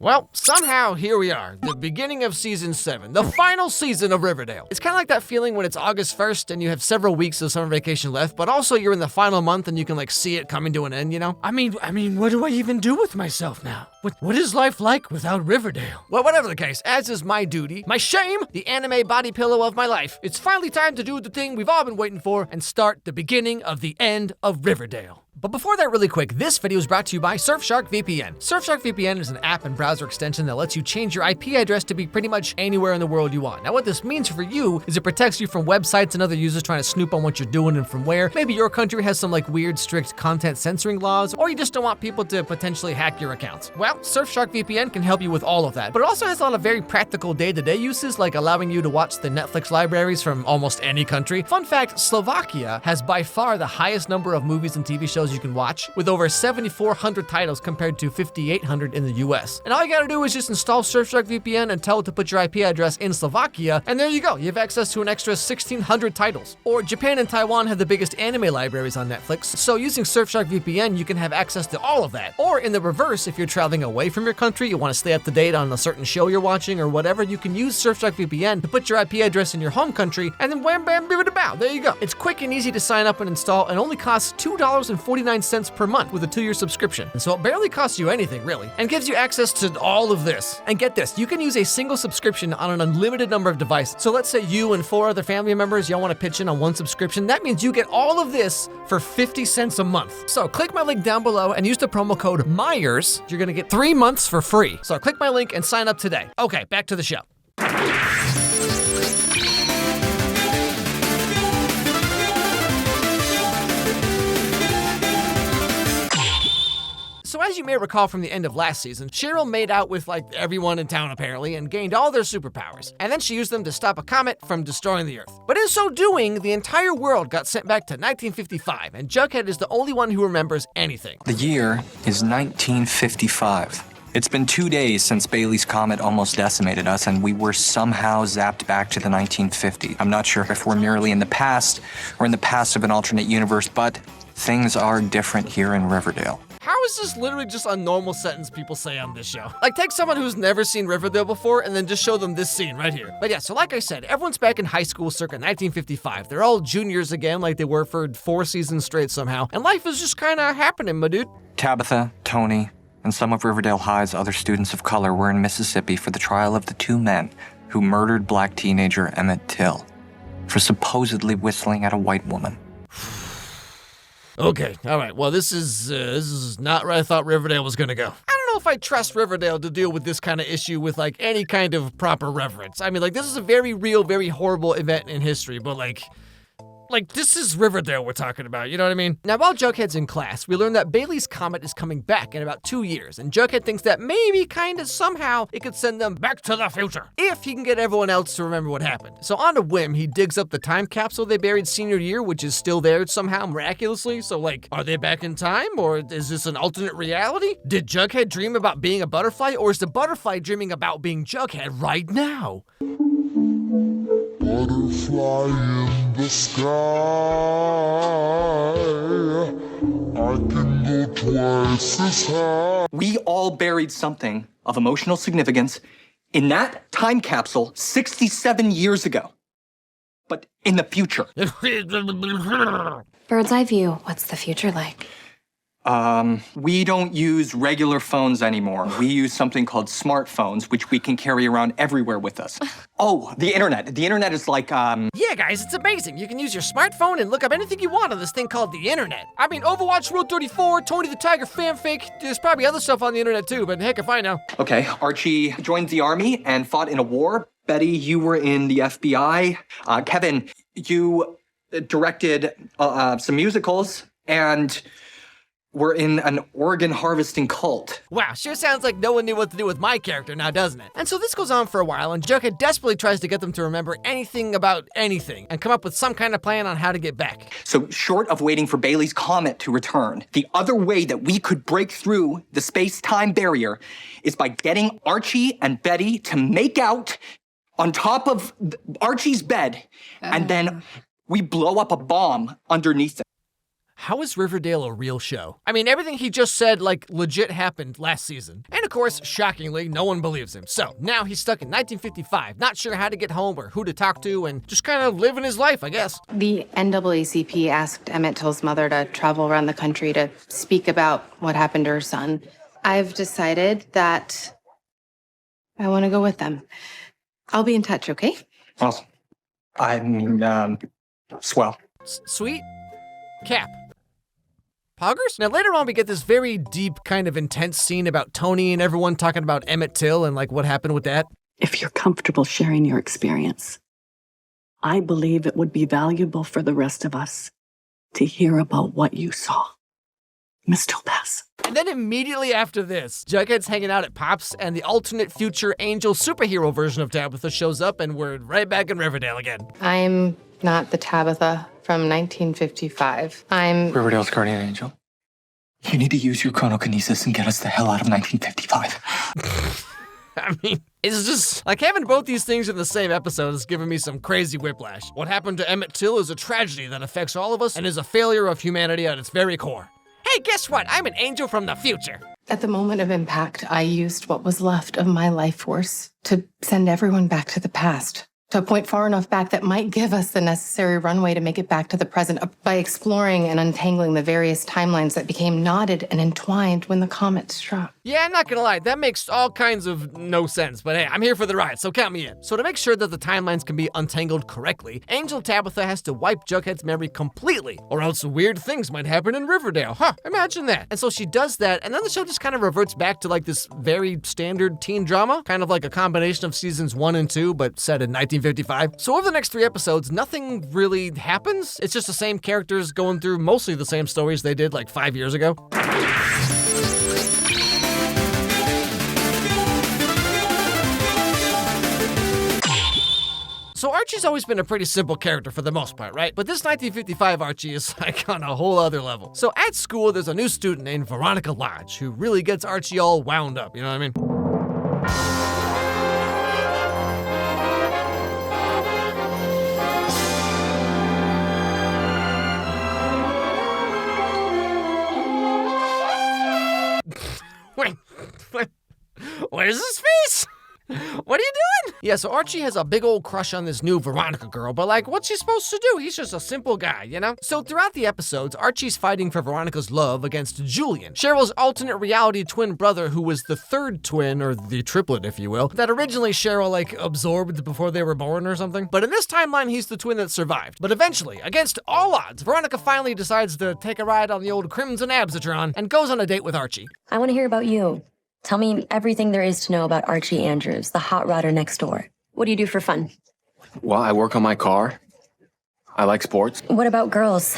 Well, somehow here we are, the beginning of season 7, the final season of Riverdale. It's kind of like that feeling when it's August 1st and you have several weeks of summer vacation left, but also you're in the final month and you can see it coming to an end, you know? I mean, what do I even do with myself now? What is life like without Riverdale? Well, whatever the case, as is my duty, my shame, the anime body pillow of my life, it's finally time to do the thing we've all been waiting for and start the beginning of the end of Riverdale. But before that, really quick, this video is brought to you by Surfshark VPN. Surfshark VPN is an app and browser extension that lets you change your IP address to be pretty much anywhere in the world you want. Now, what this means for you is it protects you from websites and other users trying to snoop on what you're doing and from where. Maybe your country has some weird, strict content censoring laws, or you just don't want people to potentially hack your accounts. Well, Surfshark VPN can help you with all of that, but it also has a lot of very practical day-to-day uses, like allowing you to watch the Netflix libraries from almost any country. Fun fact, Slovakia has by far the highest number of movies and TV shows you can watch, with over 7,400 titles compared to 5,800 in the US. And all you gotta do is just install Surfshark VPN and tell it to put your IP address in Slovakia, and there you go, you have access to an extra 1,600 titles. Or Japan and Taiwan have the biggest anime libraries on Netflix, so using Surfshark VPN, you can have access to all of that. Or in the reverse, if you're traveling away from your country, you wanna stay up to date on a certain show you're watching or whatever, you can use Surfshark VPN to put your IP address in your home country, and then wham bam bibbidi-bow, there you go. It's quick and easy to sign up and install, and only costs $2.49 per month with a 2-year subscription. And so it barely costs you anything, really, and gives you access to all of this. And get this, you can use a single subscription on an unlimited number of devices. So let's say you and 4 other family members, y'all wanna pitch in on one subscription. That means you get all of this for 50 cents a month. So click my link down below and use the promo code Meyers. You're gonna get 3 months for free. So click my link and sign up today. Okay, back to the show. So as you may recall from the end of last season, Cheryl made out with everyone in town apparently and gained all their superpowers. And then she used them to stop a comet from destroying the Earth. But in so doing, the entire world got sent back to 1955, and Jughead is the only one who remembers anything. The year is 1955. It's been 2 days since Bailey's comet almost decimated us, and we were somehow zapped back to the 1950s. I'm not sure if we're merely in the past or in the past of an alternate universe, but things are different here in Riverdale. How is this literally just a normal sentence people say on this show? Take someone who's never seen Riverdale before and then just show them this scene right here. But yeah, so like I said, everyone's back in high school circa 1955. They're all juniors again like they were for 4 seasons straight somehow. And life is just kind of happening, my dude. Tabitha, Tony, and some of Riverdale High's other students of color were in Mississippi for the trial of the 2 men who murdered black teenager Emmett Till for supposedly whistling at a white woman. Okay, all right. Well, this is not where I thought Riverdale was gonna go. I don't know if I trust Riverdale to deal with this kind of issue with any kind of proper reverence. I mean, this is a very real, very horrible event in history, but this is Riverdale we're talking about, you know what I mean? Now, while Jughead's in class, we learn that Bailey's comet is coming back in about 2 years, and Jughead thinks that maybe, somehow, it could send them back to the future, if he can get everyone else to remember what happened. So on a whim, he digs up the time capsule they buried senior year, which is still there somehow, miraculously. So are they back in time, or is this an alternate reality? Did Jughead dream about being a butterfly, or is the butterfly dreaming about being Jughead right now? Butterfly in the sky, I can go twice as high. We all buried something of emotional significance in that time capsule 67 years ago. But in the future. Bird's eye view, what's the future like? We don't use regular phones anymore. We use something called smartphones, which we can carry around everywhere with us. Oh, the internet. The internet is Yeah, guys, it's amazing. You can use your smartphone and look up anything you want on this thing called the internet. I mean, Overwatch Rule 34, Tony the Tiger fanfic. There's probably other stuff on the internet too, but heck if I know. Okay, Archie joined the army and fought in a war. Betty, you were in the FBI. Kevin, you directed some musicals, and we're in an organ harvesting cult. Wow, sure sounds like no one knew what to do with my character now, doesn't it? And so this goes on for a while, and Jughead desperately tries to get them to remember anything about anything and come up with some kind of plan on how to get back. So short of waiting for Bailey's comet to return, the other way that we could break through the space-time barrier is by getting Archie and Betty to make out on top of Archie's bed, and then we blow up a bomb underneath them. how is Riverdale a real show? I mean, everything he just said, like, legit happened last season. And of course, shockingly, no one believes him. So now he's stuck in 1955, not sure how to get home or who to talk to, and just kind of living his life, I guess. The NAACP asked Emmett Till's mother to travel around the country to speak about what happened to her son. I've decided that I want to go with them. I'll be in touch, okay? Awesome. I mean, swell. Sweet. Cap. Poggers? Now later on we get this very deep kind of intense scene about Tony and everyone talking about Emmett Till and like what happened with that. If you're comfortable sharing your experience, I believe it would be valuable for the rest of us to hear about what you saw. Miss Topaz. And then immediately after this, Jughead's hanging out at Pop's and the alternate future angel superhero version of Tabitha shows up and we're right back in Riverdale again. I'm not the Tabitha from 1955. I'm Riverdale's guardian angel. You need to use your chronokinesis and get us the hell out of 1955. I mean, it's just, like, having both these things in the same episode is giving me some crazy whiplash. What happened to Emmett Till is a tragedy that affects all of us and is a failure of humanity at its very core. Hey, guess what? I'm an angel from the future. At the moment of impact, I used what was left of my life force to send everyone back to the past, to a point far enough back that might give us the necessary runway to make it back to the present by exploring and untangling the various timelines that became knotted and entwined when the comet struck. Yeah, I'm not gonna lie, that makes all kinds of no sense, but hey, I'm here for the ride, so count me in. So to make sure that the timelines can be untangled correctly, Angel Tabitha has to wipe Jughead's memory completely, or else weird things might happen in Riverdale. Imagine that. And so she does that, and then the show just kind of reverts back to like this very standard teen drama, kind of like a combination of seasons 1 and 2, but set in 1955. So over the next 3 episodes, nothing really happens. It's just the same characters going through mostly the same stories they did like 5 years ago. So Archie's always been a pretty simple character for the most part, right? But this 1955 Archie is like on a whole other level. So at school, there's a new student named Veronica Lodge who really gets Archie all wound up, you know what I mean? Wait, what is this face? What are you doing? Yeah, so Archie has a big old crush on this new Veronica girl, but like, what's he supposed to do? He's just a simple guy, you know? So throughout the episodes, Archie's fighting for Veronica's love against Julian, Cheryl's alternate reality twin brother who was the third twin, or the triplet, if you will, that originally Cheryl, like, absorbed before they were born or something. But in this timeline, he's the twin that survived. But eventually, against all odds, Veronica finally decides to take a ride on the old Crimson Absatron and goes on a date with Archie. I want to hear about you. Tell me everything there is to know about Archie Andrews, the hot rodder next door. What do you do for fun? Well, I work on my car. I like sports. What about girls?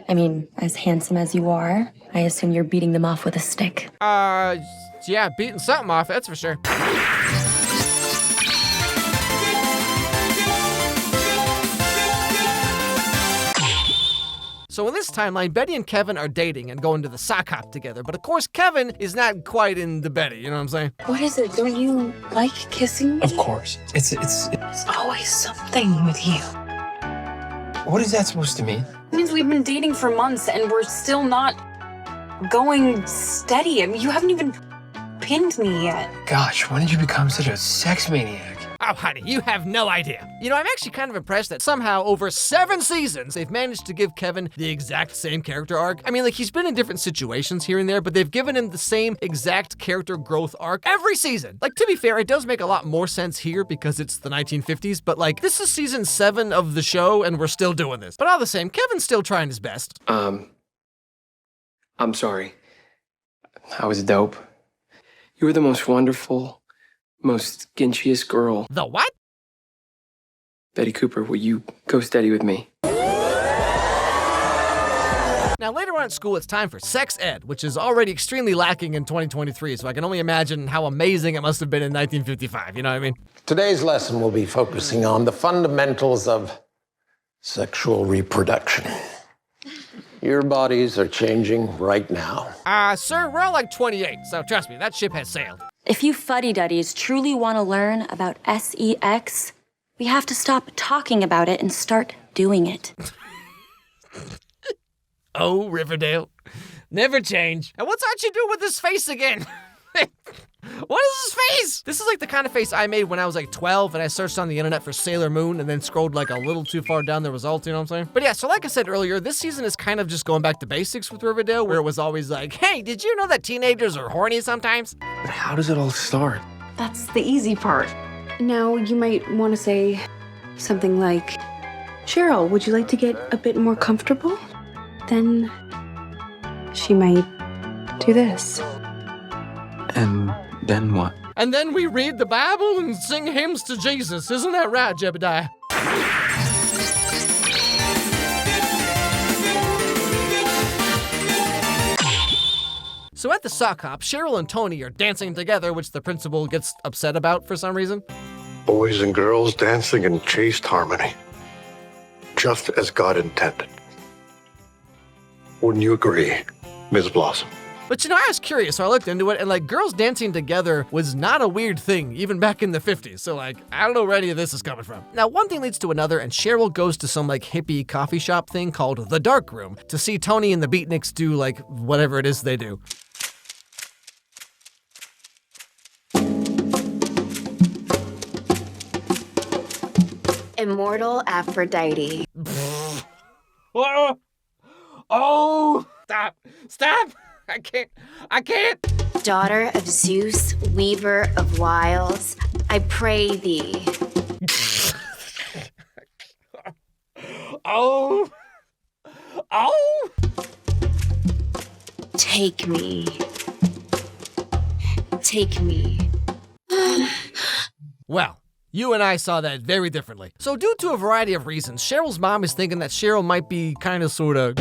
I mean, as handsome as you are, I assume you're beating them off with a stick. Yeah, beating something off, that's for sure. So in this timeline, Betty and Kevin are dating and going to the sock hop together. But of course, Kevin is not quite into Betty, you know what I'm saying? What is it? Don't you like kissing me? Of course. It's There's always something with you. What is that supposed to mean? It means we've been dating for months and we're still not going steady. I mean, you haven't even pinned me yet. Gosh, when did you become such a sex maniac? Oh, honey, you have no idea. You know, I'm actually kind of impressed that somehow over 7 seasons, they've managed to give Kevin the exact same character arc. I mean, like, he's been in different situations here and there, but they've given him the same exact character growth arc every season. Like, to be fair, it does make a lot more sense here because it's the 1950s, but like, this is season 7 of the show and we're still doing this. But all the same, Kevin's still trying his best. I'm sorry. I was dope. You were the most wonderful, most skinchiest girl. The what? Betty Cooper, will you go steady with me? Now, later on at school, it's time for sex ed, which is already extremely lacking in 2023, so I can only imagine how amazing it must have been in 1955, you know what I mean? Today's lesson will be focusing on the fundamentals of sexual reproduction. Your bodies are changing right now. Sir, we're all like 28, so trust me, that ship has sailed. If you fuddy-duddies truly want to learn about sex, we have to stop talking about it and start doing it. Oh, Riverdale. Never change. And what's Archie doing with his face again? What is his face? This is like the kind of face I made when I was like 12 and I searched on the internet for Sailor Moon and then scrolled like a little too far down the results, you know what I'm saying? But yeah, so like I said earlier, this season is kind of just going back to basics with Riverdale, where it was always like, hey, did you know that teenagers are horny sometimes? But how does it all start? That's the easy part. Now, you might want to say something like, Cheryl, would you like to get a bit more comfortable? Then she might do this. And then what? And then we read the Bible and sing hymns to Jesus. Isn't that right, Jebediah? So at the sock hop, Cheryl and Tony are dancing together, which the principal gets upset about for some reason. Boys and girls dancing in chaste harmony, just as God intended. Wouldn't you agree, Ms. Blossom? But you know, I was curious, so I looked into it, and like girls dancing together was not a weird thing, even back in the 50s. So like, I don't know where any of this is coming from. Now, one thing leads to another, and Cheryl goes to some like hippie coffee shop thing called The Dark Room to see Tony and the Beatniks do like whatever it is they do. Immortal Aphrodite. Oh, stop. I can't. Daughter of Zeus, weaver of wiles, I pray thee. Oh. Take me. Well, you and I saw that very differently. So due to a variety of reasons, Cheryl's mom is thinking that Cheryl might be kind of sort of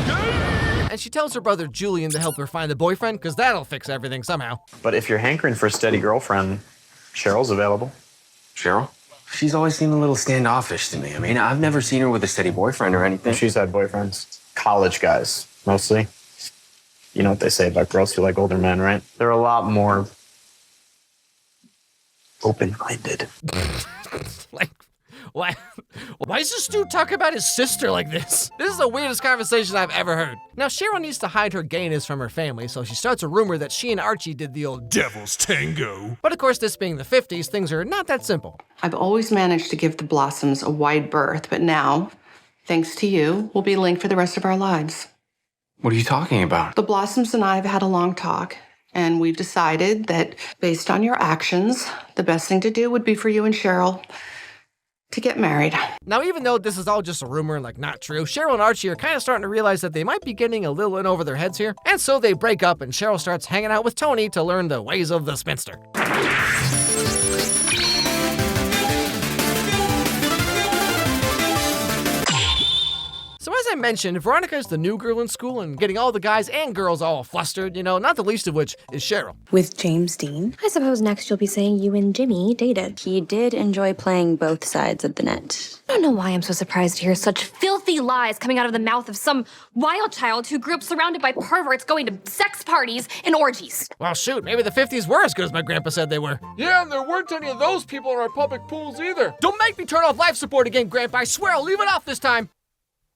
and she tells her brother Julian to help her find a boyfriend, because that'll fix everything somehow. But if you're hankering for a steady girlfriend, Cheryl's available. Cheryl? She's always seemed a little standoffish to me. I mean, I've never seen her with a steady boyfriend or anything. She's had boyfriends. College guys, mostly. You know what they say about girls who like older men, right? They're a lot more open-minded. Like, why does this dude talk about his sister like this? This is the weirdest conversation I've ever heard. Now, Cheryl needs to hide her gayness from her family, so she starts a rumor that she and Archie did the old devil's tango. But of course, this being the 50s, things are not that simple. I've always managed to give the Blossoms a wide berth, but now, thanks to you, we'll be linked for the rest of our lives. What are you talking about? The Blossoms and I have had a long talk, and we've decided that based on your actions, the best thing to do would be for you and Cheryl to get married. Now, even though this is all just a rumor and like not true, Cheryl and Archie are kind of starting to realize that they might be getting a little in over their heads here. And so they break up and Cheryl starts hanging out with Tony to learn the ways of the spinster. So as I mentioned, Veronica is the new girl in school and getting all the guys and girls all flustered, you know, not the least of which is Cheryl. With James Dean? I suppose next you'll be saying you and Jimmy dated. He did enjoy playing both sides of the net. I don't know why I'm so surprised to hear such filthy lies coming out of the mouth of some wild child who grew up surrounded by perverts going to sex parties and orgies. Well, shoot, maybe the 50s were as good as my grandpa said they were. Yeah, and there weren't any of those people in our public pools either. Don't make me turn off life support again, Grandpa. I swear I'll leave it off this time.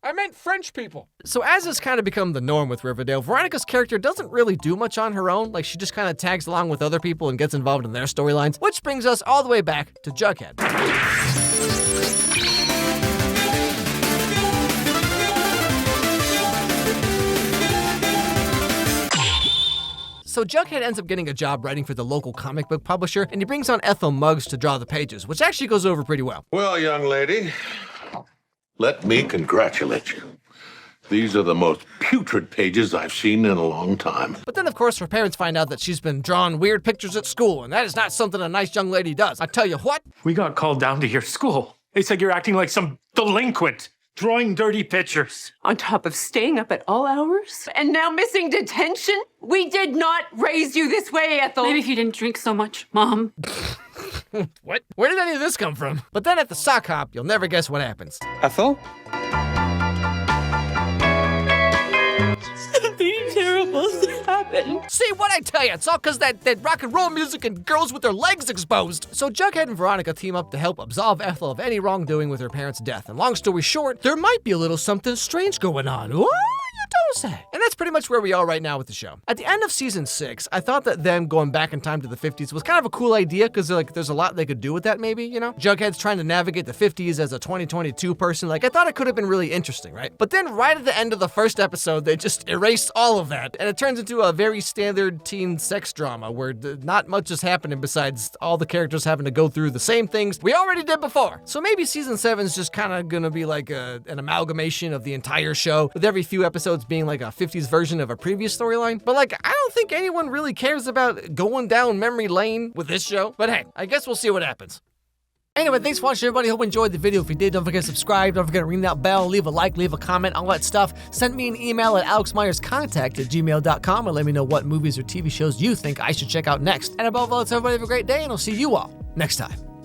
I meant French people. So as has kind of become the norm with Riverdale, Veronica's character doesn't really do much on her own. Like, she just kind of tags along with other people and gets involved in their storylines, which brings us all the way back to Jughead. So Jughead ends up getting a job writing for the local comic book publisher, and he brings on Ethel Muggs to draw the pages, which actually goes over pretty well. Well, young lady, let me congratulate you. These are the most putrid pages I've seen in a long time. But then, of course, her parents find out that she's been drawing weird pictures at school, and that is not something a nice young lady does. I tell you what. We got called down to your school. They said you're acting like some delinquent, drawing dirty pictures. On top of staying up at all hours? And now missing detention? We did not raise you this way, Ethel. Maybe if you didn't drink so much, Mom. What? Where did any of this come from? But then at the sock hop, you'll never guess what happens. Ethel? Something terrible happened. See what I tell you? It's all because that rock and roll music and girls with their legs exposed. So Jughead and Veronica team up to help absolve Ethel of any wrongdoing with her parents' death. And long story short, there might be a little something strange going on. Oh, you sad. And that's pretty much where we are right now with the show. At the end of season 6, I thought that them going back in time to the 50s was kind of a cool idea because like there's a lot they could do with that maybe, you know? Jughead's trying to navigate the 50s as a 2022 person. Like I thought it could have been really interesting, right? But then right at the end of the first episode, they just erased all of that. And it turns into a very standard teen sex drama where not much is happening besides all the characters having to go through the same things we already did before. So maybe season 7 is just kind of gonna be like an amalgamation of the entire show, with every few episodes being like a 50s version of a previous storyline. But like, I don't think anyone really cares about going down memory lane with this show. But hey, I guess we'll see what happens. Anyway, thanks for watching, everybody. Hope you enjoyed the video. If you did, don't forget to subscribe. Don't forget to ring that bell, leave a like, leave a comment, all that stuff. Send me an email at alexmyerscontact@gmail.com and let me know what movies or TV shows you think I should check out next. And above all, let's everybody have a great day, and I'll see you all next time.